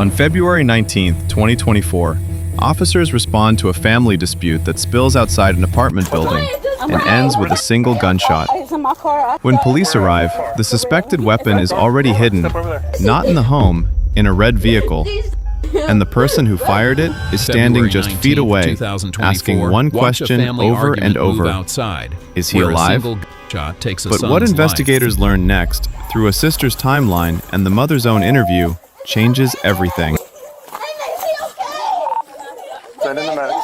On February 19, 2024, officers respond to a family dispute that spills outside an apartment building and ends with a single gunshot. When police arrive, the suspected weapon is already hidden, not in the home, in a red vehicle, and the person who fired it is standing just feet away, asking one question over and over: is he alive? But what investigators learn next, through a sister's timeline and the mother's own interview, changes everything. Send in the medic.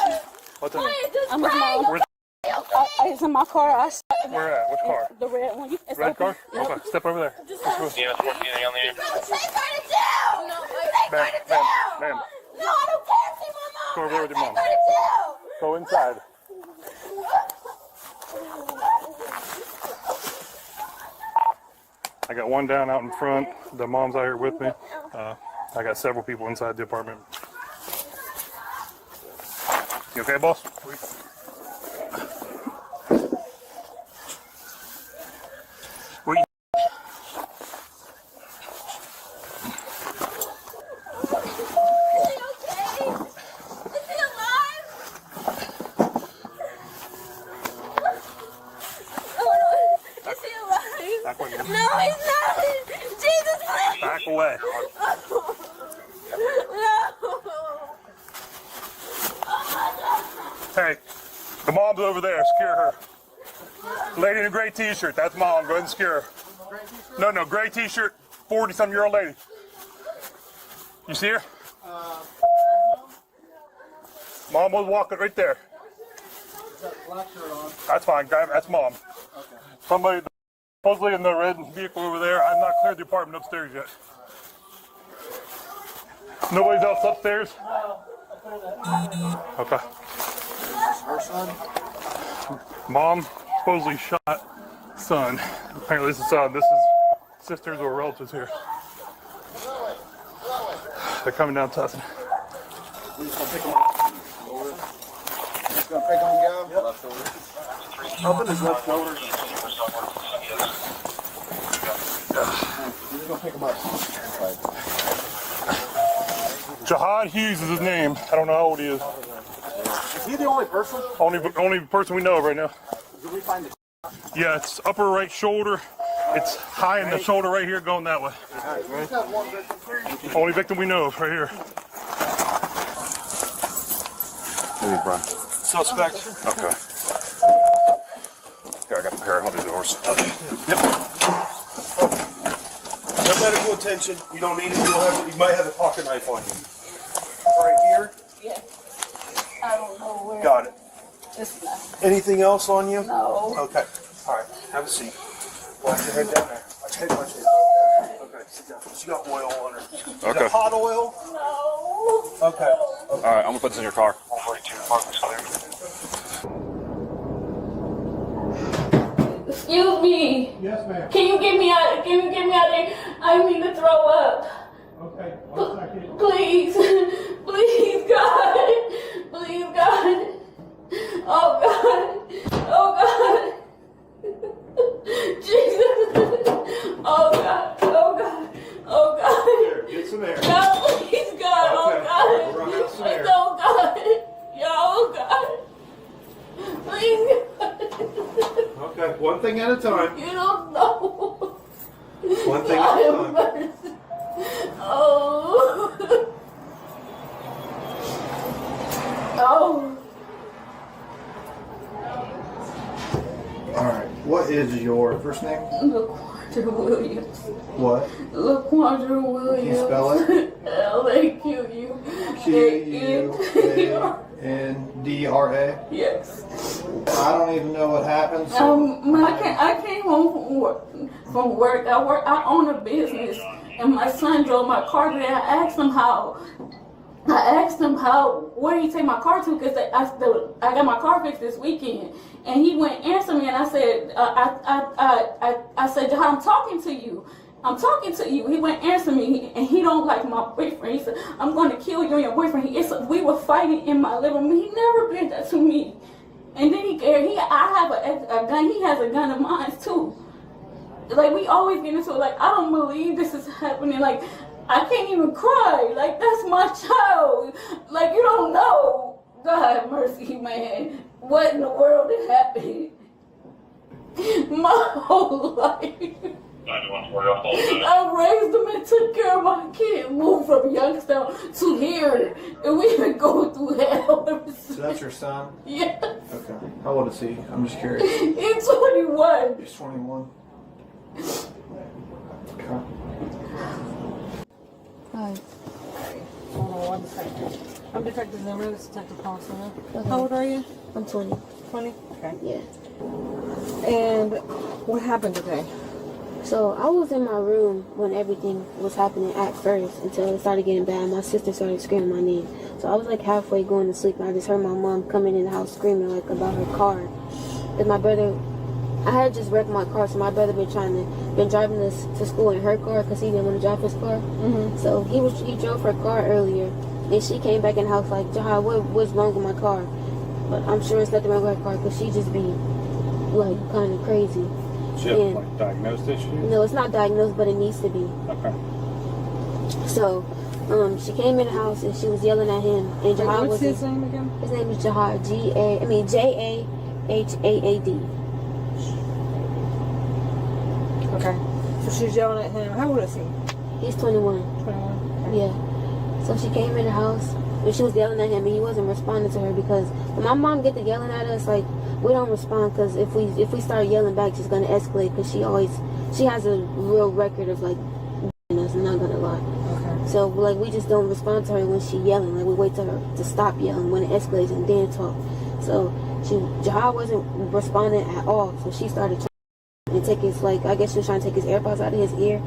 What's in it? I'm his mom. It's in my car. Where at? Which car? The red one. It's Red open. car? Yep. Okay, step over there. Yeah, anything on the air? Ma'am. No, I don't care. See my mom. Go over there with your mom. Go inside. I got one down out in front. The mom's out here with me. I got several people inside the apartment. You okay, boss? Where you? Back away. No, he's not. Jesus, please. Back away. Hey, the mom's over there. Scare her. Lady in a gray t-shirt. That's mom. Go ahead and scare her. No, gray t-shirt. 40-something-year-old lady. You see her? Mom was walking right there. That's fine. That's mom. Somebody supposedly in the red vehicle over there. I'm not cleared the apartment upstairs yet. Nobody's else upstairs? Okay. Her son? Mom supposedly shot son. Apparently this is son. This is sisters or relatives here. They're coming down to us. We're just gonna pick him up. Just gonna pick him and go? Yep. Left shoulder. Up in his left shoulder. We're just gonna pick him up. Jihad Hughes is his name. I don't know how old he is. Is he the only person? Only person we know of right now. Did we find the Yeah, it's upper right shoulder. It's high in the shoulder right here going that way. He's got one victim. Only victim we know of right here. Maybe Brian. Suspect. Okay. Here, I got the pair. I'll do the horse. Yep. No medical attention. You don't need it. You might have a pocket knife on you. Right here. Yeah. I don't know where. Got it. It's not. Anything else on you? No. Okay. All right. Have a seat. Watch your head down there. Watch your head. Okay. Sit down. She got oil on her. You Okay. got hot oil? No. Okay. All right, I'm gonna put this in your car. 142. Mark is clear. Excuse me. Yes, ma'am. Can you get me out? Can you get me out there? I need to throw up. Okay. 1 second. Please. Please, God. Please, God. Oh, God. Oh, God. Jesus. Oh, God. Oh, God. Oh, God. Get some air. No, please, God. Oh, Okay. God. We're gonna have some air. Oh, God. Oh, God. Please, God. Okay. One thing at a time. You don't know. One thing at God a have time. mercy. Oh. Oh. All right. What is your first name? LaQuandra Williams. What? LaQuandra Williams. Can you spell it? Q-U-A-N-D-R-A? Yes. I don't even know what happened. So I came home from work. I own a business, and my son drove my car today. I asked him where he take my car to, because I got my car fixed this weekend, and he went answer me, and I said, I said, Jihad, I'm talking to you. He went answer me, and he don't like my boyfriend. He said, I'm going to kill you and your boyfriend. We were fighting in my living room. He never did that to me. And then I have a gun. He has a gun of mine too. Like, we always get into it. Like, I don't believe this is happening. Like, I can't even cry. Like, that's my child. Like, you don't know. God have mercy, man. What in the world had happened? My whole life. I raised him and took care of my kid. Moved from Youngstown to here. And we've been going through hell ever since. So that's your son? Yes. Okay. How old is he? I'm just curious. He's 21. He's 21. Okay. Hi. Hold on 1 second. I'm Detective Zimmer. This is Detective Paul Center. How old are you? I'm 20. 20? Okay. Yeah. And what happened today? So I was in my room when everything was happening at first until it started getting bad. My sister started screaming my name. So I was like halfway going to sleep and I just heard my mom coming in the house screaming like about her car. Cause my brother, I had just wrecked my car, so my brother been driving us to school in her car because he didn't want to drive his car. Mm-hmm. So he drove her car earlier, and she came back in the house like, Jahad, what's wrong with my car? But I'm sure it's nothing wrong with her car because she just be like kind of crazy. She have like diagnosed issue? No, it's not diagnosed, but it needs to be. Okay. So, she came in the house and she was yelling at him, and Jahad What's his name again? His name is Jahad. Jahaad. Okay. So she's yelling at him. How old is he? He's 21. 21. Okay. Yeah. So she came in the house and she was yelling at him, and he wasn't responding to her because when my mom get to yelling at us, like, we don't respond because if we start yelling back, she's gonna escalate because she has a real record of like us. I'm not gonna lie. Okay. So like we just don't respond to her when she yelling. Like we wait till her to stop yelling when it escalates and then talk. So Jahad wasn't responding at all. So she started trying to take his I guess she was trying to take his AirPods out of his ear.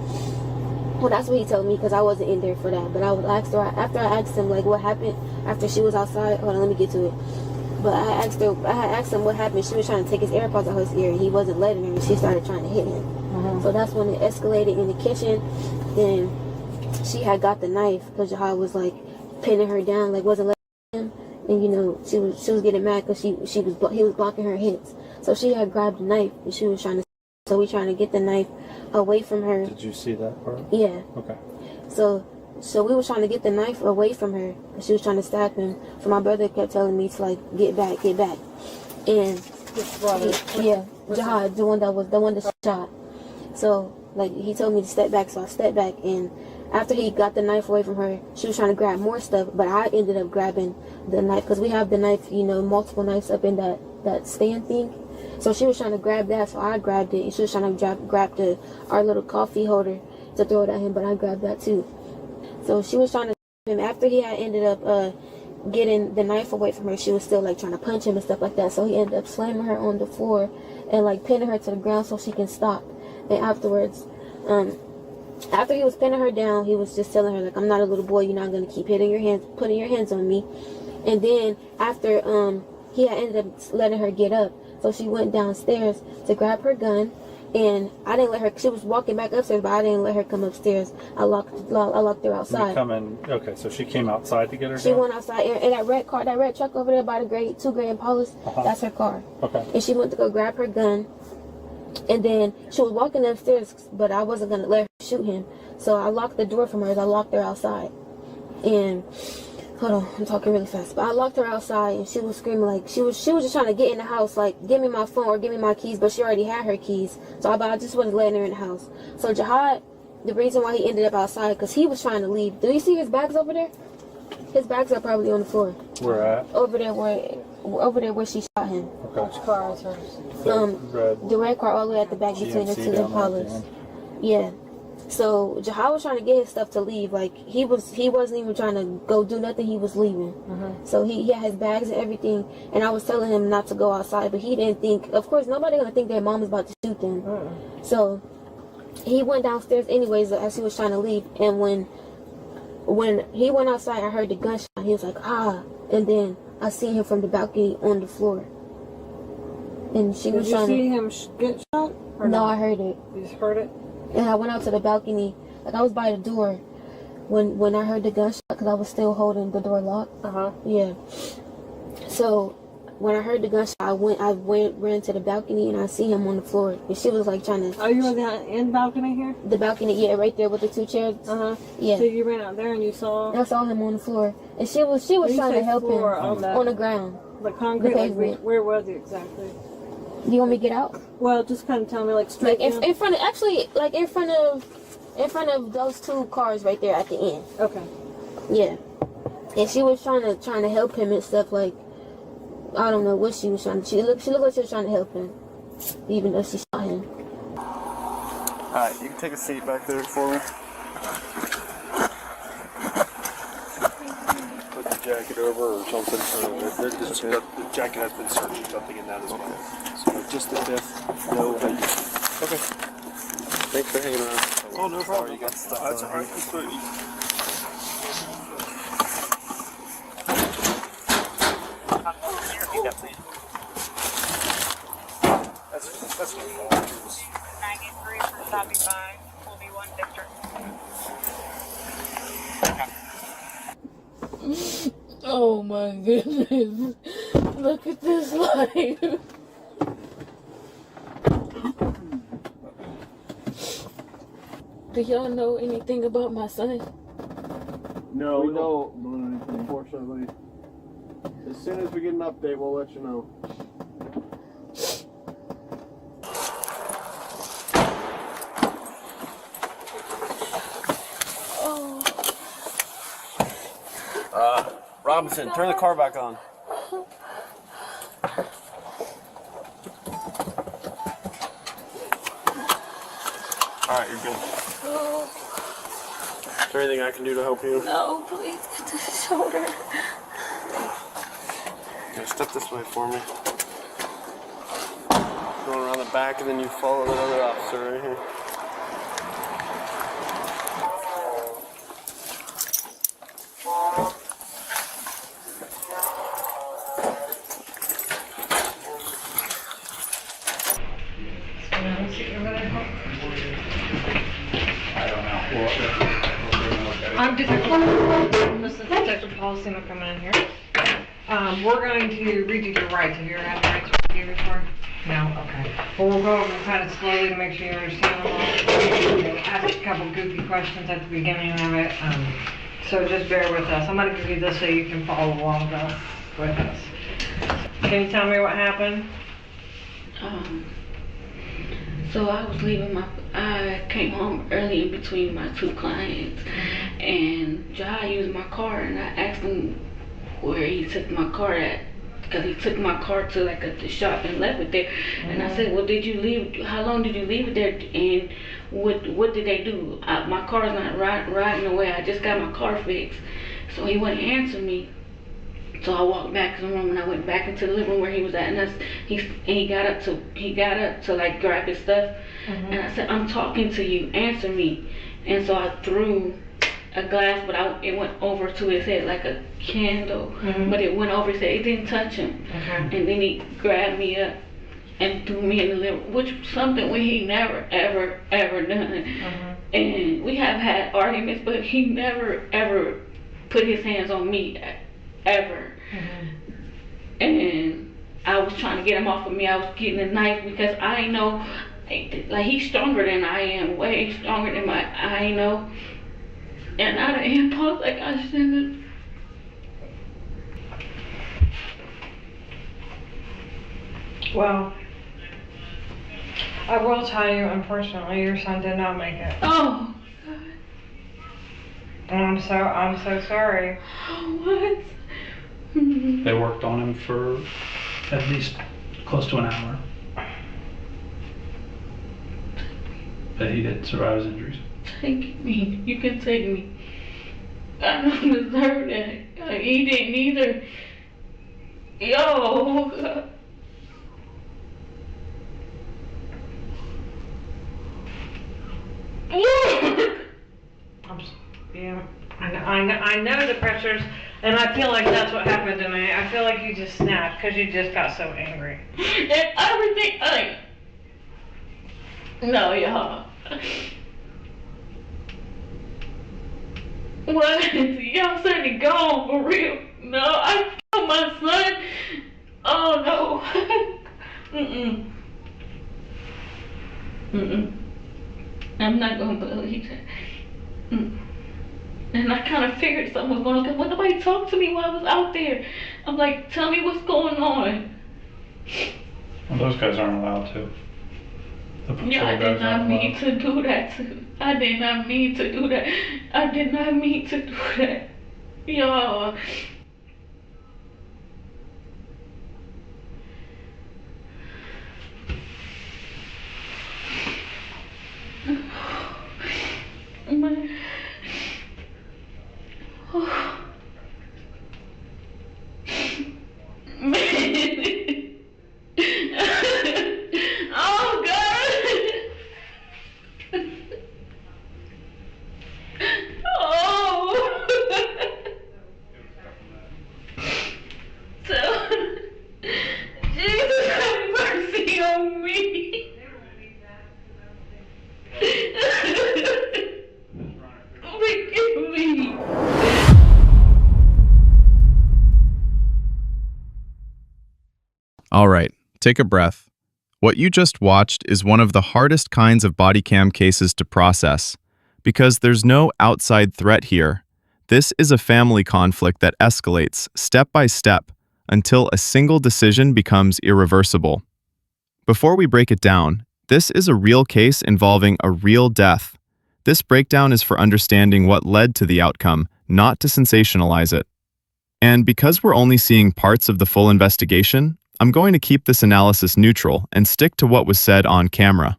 Well, that's what he told me because I wasn't in there for that. But I was after I asked him like what happened after she was outside. Hold on, let me get to it. But I had asked him what happened. She was trying to take his AirPods out of his ear, and he wasn't letting her, and she started trying to hit him. Mm-hmm. So that's when it escalated in the kitchen. Then she had got the knife because Jahad was like pinning her down, like wasn't letting him, and you know she was getting mad because he was blocking her hits. So she had grabbed the knife and she was trying to. So we trying to get the knife away from her. Did you see that part? Yeah. Okay. So we were trying to get the knife away from her because she was trying to stab him. So my brother kept telling me to like get back. And Jahad, the one that shot. So like he told me to step back, so I stepped back. And after he got the knife away from her, she was trying to grab more stuff, but I ended up grabbing the knife because we have the knife, you know, multiple knives up in that stand thing. So she was trying to grab that, so I grabbed it. And she was trying to grab our little coffee holder to throw it at him, but I grabbed that too. So she was trying to him after he had ended up getting the knife away from her. She was still like trying to punch him and stuff like that. So he ended up slamming her on the floor and like pinning her to the ground so she can stop. And afterwards, after he was pinning her down, he was just telling her like, I'm not a little boy. You're not gonna keep putting your hands on me. And then after he had ended up letting her get up, so she went downstairs to grab her gun. And I didn't let her. She was walking back upstairs, but I didn't let her come upstairs. I locked her outside. Okay, so she came outside to get her. She went outside, and that red truck over there by the two gray Impalas, that's her car. Okay. And she went to go grab her gun, and then she was walking upstairs, but I wasn't gonna let her shoot him, so I locked the door from her. I locked her outside, and hold on, I'm talking really fast. But I locked her outside, and she was screaming like she was just trying to get in the house, like give me my phone or give me my keys. But she already had her keys, so I just wasn't letting her in the house. So Jahad, the reason why he ended up outside, because he was trying to leave. Do you see his bags over there? His bags are probably on the floor. Where at? Over there where she shot him. Okay. Which car is hers? The red car all the way at the back between the GMC two down there at the Impalas. end. Yeah. So Jahad was trying to get his stuff to leave. Like he wasn't even trying to go do nothing. He was leaving. Mm-hmm. So he had his bags and everything. And I was telling him not to go outside, but he didn't think. Of course, nobody gonna think their mom was about to shoot them. Mm-hmm. So he went downstairs anyways as he was trying to leave. And when he went outside, I heard the gunshot. He was like, ah, and then I seen him from the balcony on the floor. And she was trying. Did you see him get shot? Or No, I heard it. You just heard it? And I went out to the balcony, like I was by the door when I heard the gunshot because I was still holding the door locked. Uh-huh. Yeah. So when I heard the gunshot, I ran to the balcony and I see him on the floor. And she was like trying to. Oh, you were in the balcony here? The balcony, yeah, right there with the 2 chairs. Yeah. So you ran out there and you saw? I saw him on the floor, and she was trying to help him on the ground. The concrete. The pavement. Like, where was he exactly? Do you want me to get out? Well, just kind of tell me, like straight. Like in front of those 2 cars right there at the end. Okay. Yeah. And she was trying to help him and stuff, like, I don't know what she was trying to. She looked like she was trying to help him, even though she shot him. Alright, you can take a seat back there for me. Put the jacket over or something. The jacket has been searching, something in that as well. So just the 5th, no ID. Okay. Thanks for hanging around. Oh, no problem. Sorry, you got stuff. That's alright. That's no fault. 93 for stopping by. Will be 1 district. Oh my goodness. Look at this life. Do y'all know anything about my son? No, we don't know anything, unfortunately. As soon as we get an update, we'll let you know. Robinson, turn the car back on. Alright, you're good. Oh, Is there anything I can do to help you? no, please get the shoulder. Okay, step this way for me. Going around the back and then you follow that other officer right here. I'm this is Detective Policy coming in here. We're going to read you your rights. Have you ever had the rights to read before? No? Okay. Well, we'll go over kind of slowly to make sure you understand them all. Ask a couple goofy questions at the beginning of it. So just bear with us. I'm going to give you this so you can follow along with us. Can you tell me what happened? So I came home early in between my 2 clients, and Jai used my car, and I asked him where he took my car at, because he took my car to like the shop and left it there. And I said, well, how long did you leave it there, and what did they do? My car's not riding away, I just got my car fixed. So he wouldn't answer me. So I walked back to the room and I went back into the living room where he was at, and he got up to like grab his stuff, and I said, I'm talking to you, answer me. And so I threw a glass, but it went over to his head like a candle, but it went over his head. It didn't touch him. And then he grabbed me up and threw me in the living room, which was something he never ever done. And we have had arguments, but he never ever put his hands on me ever. And I was trying to get him off of me. I was getting a knife because I know, like, he's stronger than I am, way stronger than I know. And out of impulse, like, I shouldn't have. Well, I will tell you, unfortunately, your son did not make it. Oh, And I'm so sorry. what? They worked on him for at least close to an hour. But he didn't survive his injuries. Take me. You can take me. I don't deserve that. He didn't either. Yo. Yeah, I know the pressures, and I feel like that's what happened to me. I feel like you just snapped because you just got so angry. And everything, like, no, y'all. What? Y'all said he gone for real? No, I killed my son. Oh not going to believe it. And I kind of figured something was going on. When nobody talked to me while I was out there, I'm like, tell me what's going on. Well, those guys aren't allowed to. The patrol Yeah, I guys did not aren't mean allowed. to do that. I did not mean to do that. I did not mean to do that. Y'all. Man. Oh God. Oh. So, Jesus have mercy on me. Forgive me. All right, take a breath. What you just watched is one of the hardest kinds of body cam cases to process, because there's no outside threat here. This is a family conflict that escalates step by step until a single decision becomes irreversible. Before we break it down, this is a real case involving a real death. This breakdown is for understanding what led to the outcome, not to sensationalize it. And because we're only seeing parts of the full investigation, I'm going to keep this analysis neutral and stick to what was said on camera.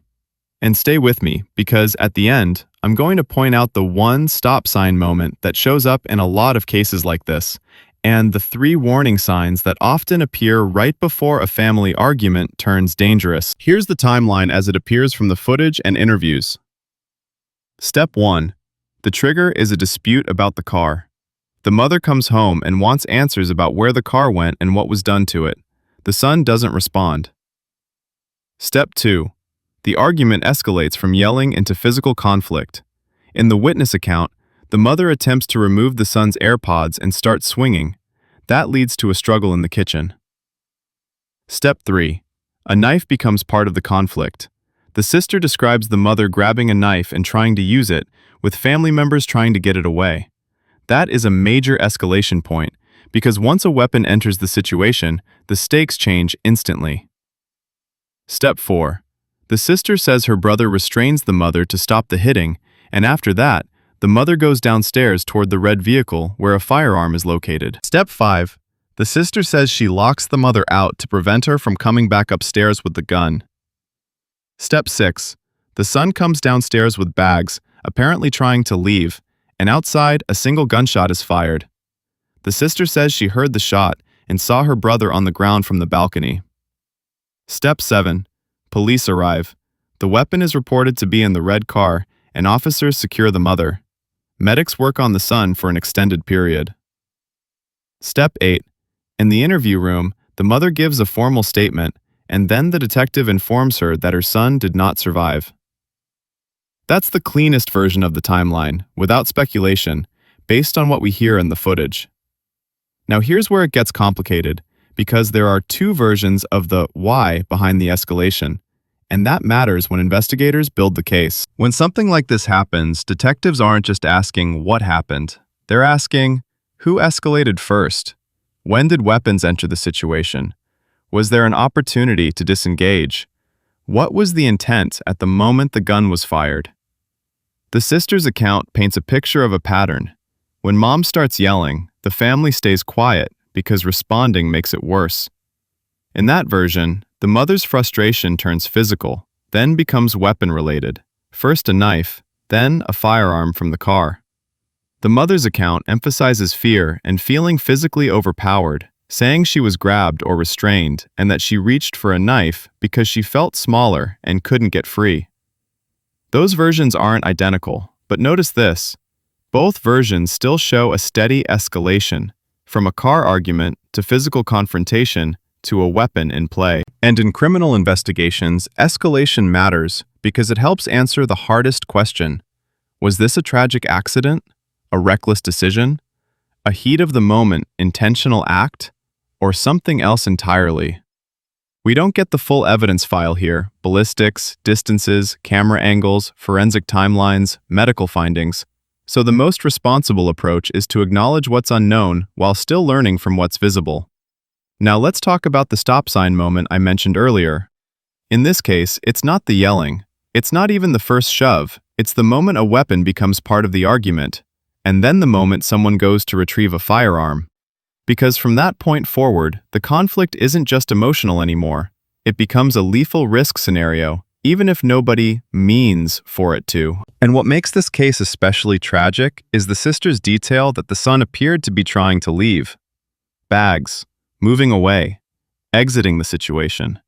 And stay with me, because at the end, I'm going to point out the one stop sign moment that shows up in a lot of cases like this, and the 3 warning signs that often appear right before a family argument turns dangerous. Here's the timeline as it appears from the footage and interviews. Step 1. The trigger is a dispute about the car. The mother comes home and wants answers about where the car went and what was done to it. The son doesn't respond. Step 2. The argument escalates from yelling into physical conflict. In the witness account, the mother attempts to remove the son's AirPods and starts swinging. That leads to a struggle in the kitchen. Step 3. A knife becomes part of the conflict. The sister describes the mother grabbing a knife and trying to use it, with family members trying to get it away. That is a major escalation point, because once a weapon enters the situation, the stakes change instantly. Step 4. The sister says her brother restrains the mother to stop the hitting, and after that, the mother goes downstairs toward the red vehicle where a firearm is located. Step 5. The sister says she locks the mother out to prevent her from coming back upstairs with the gun. Step 6. The son comes downstairs with bags, apparently trying to leave, and outside, a single gunshot is fired. The sister says she heard the shot and saw her brother on the ground from the balcony. Step 7. Police arrive. The weapon is reported to be in the red car, and officers secure the mother. Medics work on the son for an extended period. Step 8. In the interview room, the mother gives a formal statement, and then the detective informs her that her son did not survive. That's the cleanest version of the timeline, without speculation, based on what we hear in the footage. Now here's where it gets complicated, because there are 2 versions of the why behind the escalation, and that matters when investigators build the case. When something like this happens, detectives aren't just asking what happened. They're asking, who escalated first? When did weapons enter the situation? Was there an opportunity to disengage? What was the intent at the moment the gun was fired? The sister's account paints a picture of a pattern. When mom starts yelling, the family stays quiet because responding makes it worse. In that version, the mother's frustration turns physical, then becomes weapon-related. First a knife, then a firearm from the car. The mother's account emphasizes fear and feeling physically overpowered, saying she was grabbed or restrained and that she reached for a knife because she felt smaller and couldn't get free. Those versions aren't identical, but notice this. Both versions still show a steady escalation, from a car argument to physical confrontation to a weapon in play. And in criminal investigations, escalation matters because it helps answer the hardest question. Was this a tragic accident? A reckless decision? A heat of the moment intentional act? Or something else entirely? We don't get the full evidence file here: ballistics, distances, camera angles, forensic timelines, medical findings. So the most responsible approach is to acknowledge what's unknown while still learning from what's visible. Now let's talk about the stop sign moment I mentioned earlier. In this case, it's not the yelling. It's not even the first shove. It's the moment a weapon becomes part of the argument, and then the moment someone goes to retrieve a firearm. Because from that point forward, the conflict isn't just emotional anymore. It becomes a lethal risk scenario, even if nobody means for it to. And what makes this case especially tragic is the sister's detail that the son appeared to be trying to leave. Bags, moving away, exiting the situation.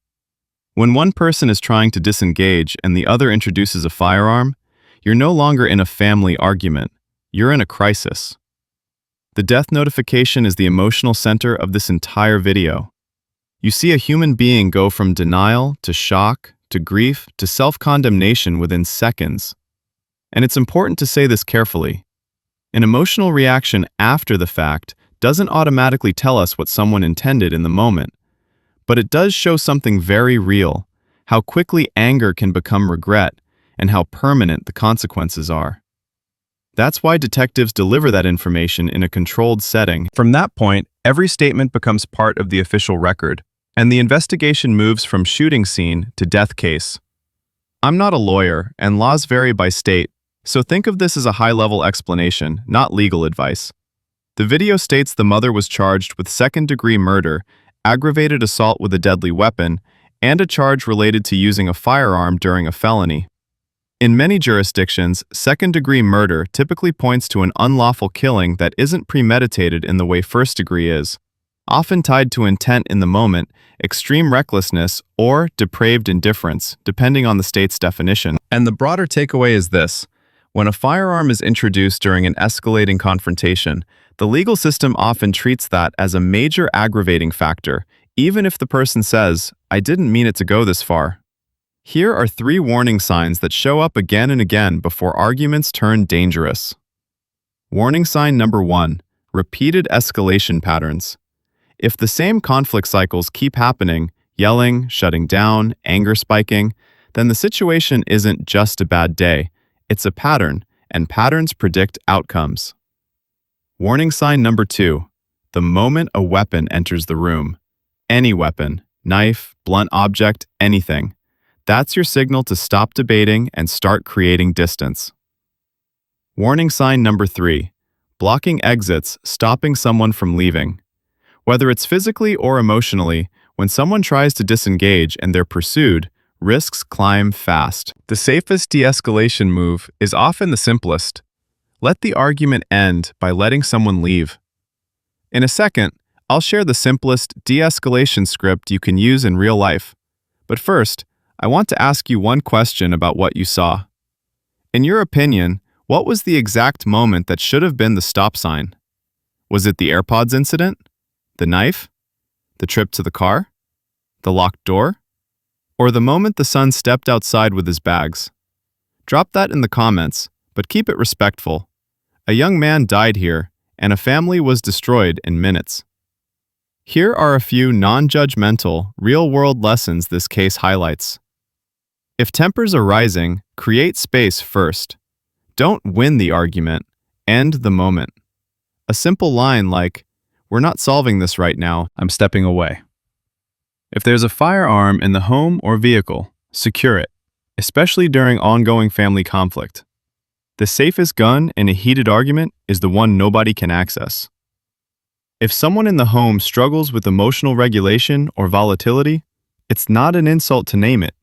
When one person is trying to disengage and the other introduces a firearm, you're no longer in a family argument. You're in a crisis. The death notification is the emotional center of this entire video. You see a human being go from denial to shock to grief to self-condemnation within seconds. And it's important to say this carefully. An emotional reaction after the fact doesn't automatically tell us what someone intended in the moment, but it does show something very real: how quickly anger can become regret and how permanent the consequences are. That's why detectives deliver that information in a controlled setting. From that point, every statement becomes part of the official record, and the investigation moves from shooting scene to death case. I'm not a lawyer, and laws vary by state, so think of this as a high-level explanation, not legal advice. The video states the mother was charged with second-degree murder, aggravated assault with a deadly weapon, and a charge related to using a firearm during a felony. In many jurisdictions, second-degree murder typically points to an unlawful killing that isn't premeditated in the way first-degree is, often tied to intent in the moment, extreme recklessness, or depraved indifference, depending on the state's definition. And the broader takeaway is this: when a firearm is introduced during an escalating confrontation, the legal system often treats that as a major aggravating factor, even if the person says, "I didn't mean it to go this far." Here are 3 warning signs that show up again and again before arguments turn dangerous. Warning sign number 1: repeated escalation patterns. If the same conflict cycles keep happening, yelling, shutting down, anger spiking, then the situation isn't just a bad day, it's a pattern, and patterns predict outcomes. Warning sign number 2: the moment a weapon enters the room. Any weapon, knife, blunt object, anything. That's your signal to stop debating and start creating distance. Warning sign number 3: blocking exits, stopping someone from leaving. Whether it's physically or emotionally, when someone tries to disengage and they're pursued, risks climb fast. The safest de-escalation move is often the simplest. Let the argument end by letting someone leave. In a second, I'll share the simplest de-escalation script you can use in real life. But first, I want to ask you one question about what you saw. In your opinion, what was the exact moment that should have been the stop sign? Was it the AirPods incident? The knife? The trip to the car? The locked door? Or the moment the son stepped outside with his bags? Drop that in the comments, but keep it respectful. A young man died here, and a family was destroyed in minutes. Here are a few non-judgmental, real-world lessons this case highlights. If tempers are rising, create space first. Don't win the argument, end the moment. A simple line like, "We're not solving this right now, I'm stepping away." If there's a firearm in the home or vehicle, secure it, especially during ongoing family conflict. The safest gun in a heated argument is the one nobody can access. If someone in the home struggles with emotional regulation or volatility, it's not an insult to name it.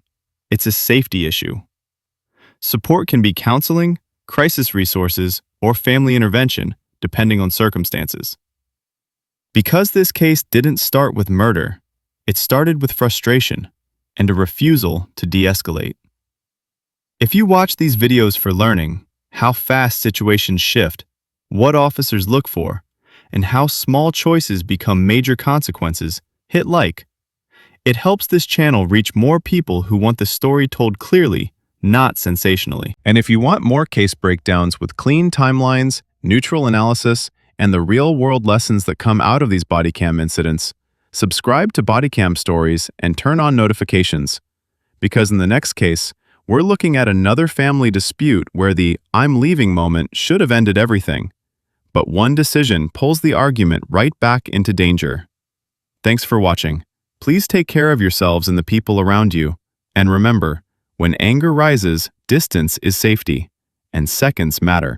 It's a safety issue. Support can be counseling, crisis resources, or family intervention, depending on circumstances. Because this case didn't start with murder, it started with frustration and a refusal to de-escalate. If you watch these videos for learning, how fast situations shift, what officers look for, and how small choices become major consequences, hit like. It helps this channel reach more people who want the story told clearly, not sensationally. And if you want more case breakdowns with clean timelines, neutral analysis, and the real-world lessons that come out of these body cam incidents, subscribe to Bodycam Stories and turn on notifications. Because in the next case, we're looking at another family dispute where the "I'm leaving" moment should have ended everything. But one decision pulls the argument right back into danger. Thanks for watching. Please take care of yourselves and the people around you. And remember, when anger rises, distance is safety, and seconds matter.